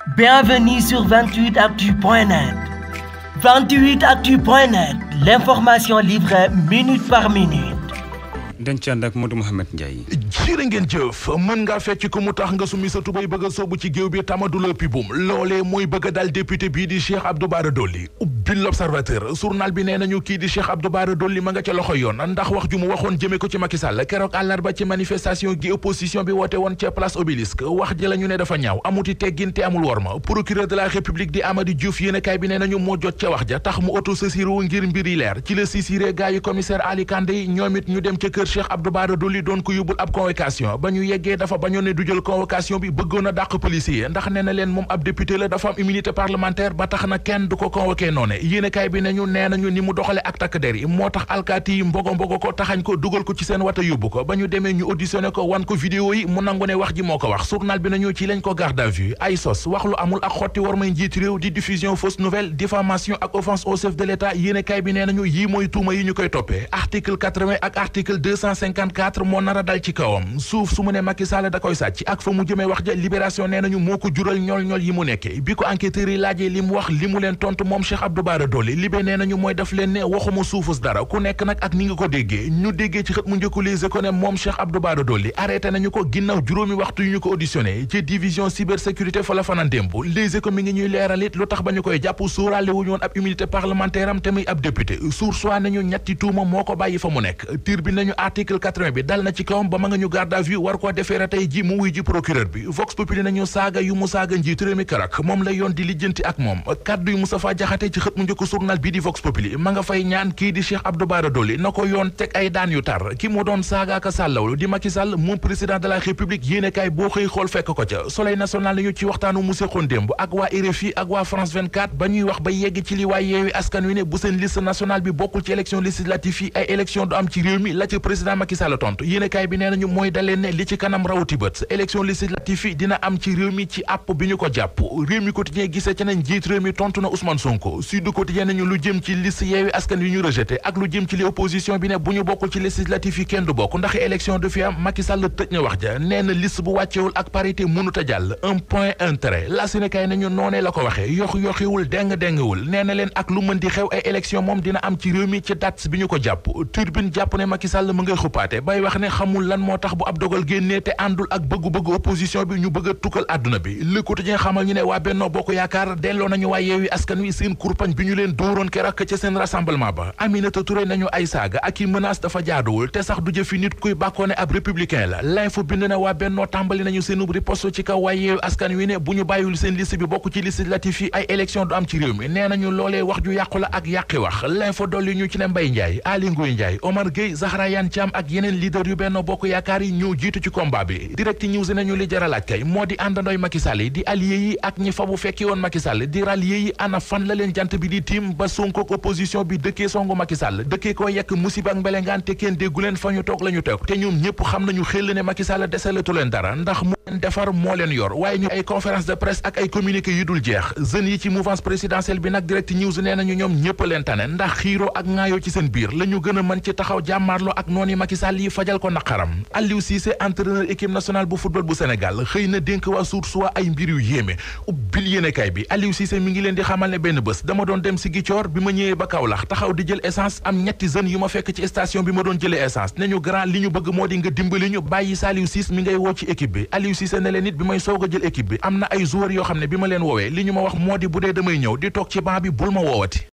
Bienvenue sur 28actu.net. 28actu.net, l'information livrée minute par minute. Dencand ak Modou Mouhamed Ndiaye. jërë ngeen jëf mën ngaa fecc ko mu tax nga sumi sa tubay bëgg a soobu ci géew bi tamadu la pibum loolee mooy bëgg a dal député bii di Cheikh Abdou Bara Dolly ubbi l'Observateur journal bi nee nañu kii di Cheikh Abdou Bara Dolly ma nga ca loxo yoon ndax wax ju mu waxoon jëme ko ci Macky Sall keroog àllarba ci manifestation gi opposition bi woote woon ca place Obélisque wax ji la ñu ne dafa ñaaw amuti teggin te amul worma procureur de la République di Amady Diouf yéenekaay bi nee nañu moo jot ca wax ja tax mu autosaisir ngir mbir yi leer ci la sisiré gars yi commissaire Ali Kandé yi ñoom it ñu dem ca kër Cheikh Abdou Bara Dolly doon ko yóbbul ab convocation ba ñu yeggee dafa bañoon ne du jël convocation bi bëggoon a dàq policier ndax nee na leen moom ab député la dafa am immunité parlementaire ba tax na kenn du ko convoqué noone yéenekaay bi nañu nee nañu ni mu doxale ak takk der yi moo tax alkaati yi mbogo ko taxañ ko dugal ko ci seen wata yóbbu ko ba ñu demee ñu auditionné ko wan ko vidéo yi mu nangu ne wax ji moo ko wax journal bi nañu ci lañ ko garde à vue ay sos wax lu amul ak xotti war may njiit réew di diffusion fausse nouvelle diffamation ak offense au chef de l'État yéenekaay bi nee nañu yii mooy tuuma yi ñu koy toppee article 80 ak article 254 moo nar a dal ci kawam suuf su mu ne Macky Sall da koy sàcc ak fa mu jëmee wax ja libération nee nañu moo ko jural ñool yi mu nekkee bi ko enquêteurs yi laajee li mu wax li mu leen tontu moom Cheikh Abdou Bara Dolly libé nee nañu mooy daf leen ne waxuma suufus dara ku nekk nag ak ni nga ko déggee ñu déggee ci xët mu njëkku Les Échos ne moom Cheikh Abdou Bara Dolly arrêté nañu ko ginnaaw juróomi waxtu yu ñu ko auditionné ci division cybersécurité fa la fanaan démb Les Échos mi ngi ñuy leeral it lu tax ba ñu koy jàpp suuraale wuñu woon ab immunité parlementaire am te muy ab député Source A nañu ñetti tuuma moo ko bàyyi fa mu nekk tir bi nañu article 80 bi dal na ci kawam ba ma nga ñu garde à vue war koo defeere tey ji mu wuy ji procureur bi Vox Populi nañu saaga yu mu saaga njiitu réew mi keroog moom la yoon di lijjanti ak moom kaddu yu Moustapha Diakhaté ci xët mu njëkk journal bi di Vox Populi ma nga fay ñaan kii di Cheikh Abdou Bara Dolly na ko yoon teg ay daan yu tar ki mu doon saaga ak sàllawlu di Macky Sall moom président de la République yéenekaay boo xëy xool fekk ko ca Soleil national nañu ci waxtaanu mu séqoon démb ak waa RFI ak waa France 24 ba ñuy wax ba yegg ci li waa Yewwi Askan Wi ne bu seen liste nationale bi bokkul ci élection législative yi ay élection du am ci réew mi la ci président Macky Sall tontu yéenekaay bi nee nañu mooy daleen ne li ci kanam rawati bët élection législative yi dina am ci réew mi ci àpp bi ñu ko jàpp réew mi quotidien gisee ci nañ njiit réew mi tontu na Ousmane Sonko Sud Quotidien nañu lu jëm ci liste Yewwi Askan Wi ñu rejeté ak lu jëm ci li opposition bi ne bu ñu bokkul ci législative yi kenn du bokk ndax élection du fi am Macky Sall tëj na wax ja nee na liste bu wàccewul ak parité mënut a jàll un point un trait la Sénégal nañu noonee la ko waxee yoxiwul déngwul nee na leen ak lu mën di xew ay élection moom dina am ci réew mi ci date bi ñu ko jàpp Turbine jàpp ne Macky Sall mu ngay xuppaate bay wax ne xamul lan moo tax bu ab dogal génnee te àndul ak bëggu-bëggu opposition bi ñu bëgg a tukkal àdduna bi Le Quotidien xamal ñu ne waa Benno Bokk Yaakaar delloo nañu waa Yewwi Askan Wi seen kurpañ bi ñu leen dóoroon keroog ca seen rassemblement ba Aminata Touré nañu ay saaga ak i menace dafa jaaduwul te sax du jëfi nit kuy bàkkoone ab républicain la L'Info bind na waa Benno tàmbali nañu seen riposte ci kaw waa Yewwi Askan Wi ne bu ñu bàyyiwul seen liste bi bokk ci législatif yi ay élection du am ci réew mi nee nañu loolee wax ju yàqu la ak yàqi wax L'Info dolli ñu ci ne Mbaye Ndiaye Aly Ngouille Ndiaye Omar Gueye Zahra Iyane Thiam ak yeneen leader yu Benno Bokk Yaakaar yi ñoo jiitu ci combat bi Direct News nañu li jar a laaj kay moo di àndandooy Macky Sall yi di allié yi ak ñi fa bu fekki woon Macky Sall di rallié yi ana fan la leen jant bi di tiim ba Sonko ak opposition bi dëkkee songu Macky Sall dëkkee ko yekk musiba ak mbelengaan te kenn déggu leen fa ñu toog la ñu toog te ñoom ñëpp xam nañu xel ne Macky Sall desalatu leen dara ndax moo leen defar moo leen yor waaye ñu ay conférence de presse ak ay communiqué yu dul jeex jeunes yi ci mouvance présidentielle bi nag Direct News nee nañu ñoom ñëpp leen tane ndax xiiroo ak ŋaayoo ci seen biir la ñu gën a mën ci taxaw jàmmaarloo ak noonu Macky Sall yi fajal ko naqaram Aliou Cissé entraîneur équipe nationale bu football bu Sénégal xëy na dénk waa Source A ay mbir yu yéeme ubbil yéenekaay bi Aliou Cissé mi ngi leen di xamal ne benn bés dama doon dem si Ziguinchor bi ma ñëwee ba Kaolack taxaw di jël essence am ñetti jeunes yu ma fekk ci station bi ma doon jëlee essence ne ñu grand li ñu bëgg moo di nga dimbali ñu bàyyi Saliou Cissé mi ngay woo ci équipe bi Aliou Cissé ne leen nit bi may soog a jël équipe bi am na ay joueurs yoo xam ne bi ma leen woowee li ñu ma wax moo di bu dee damay ñëw di toog ci banc bi bul ma woowati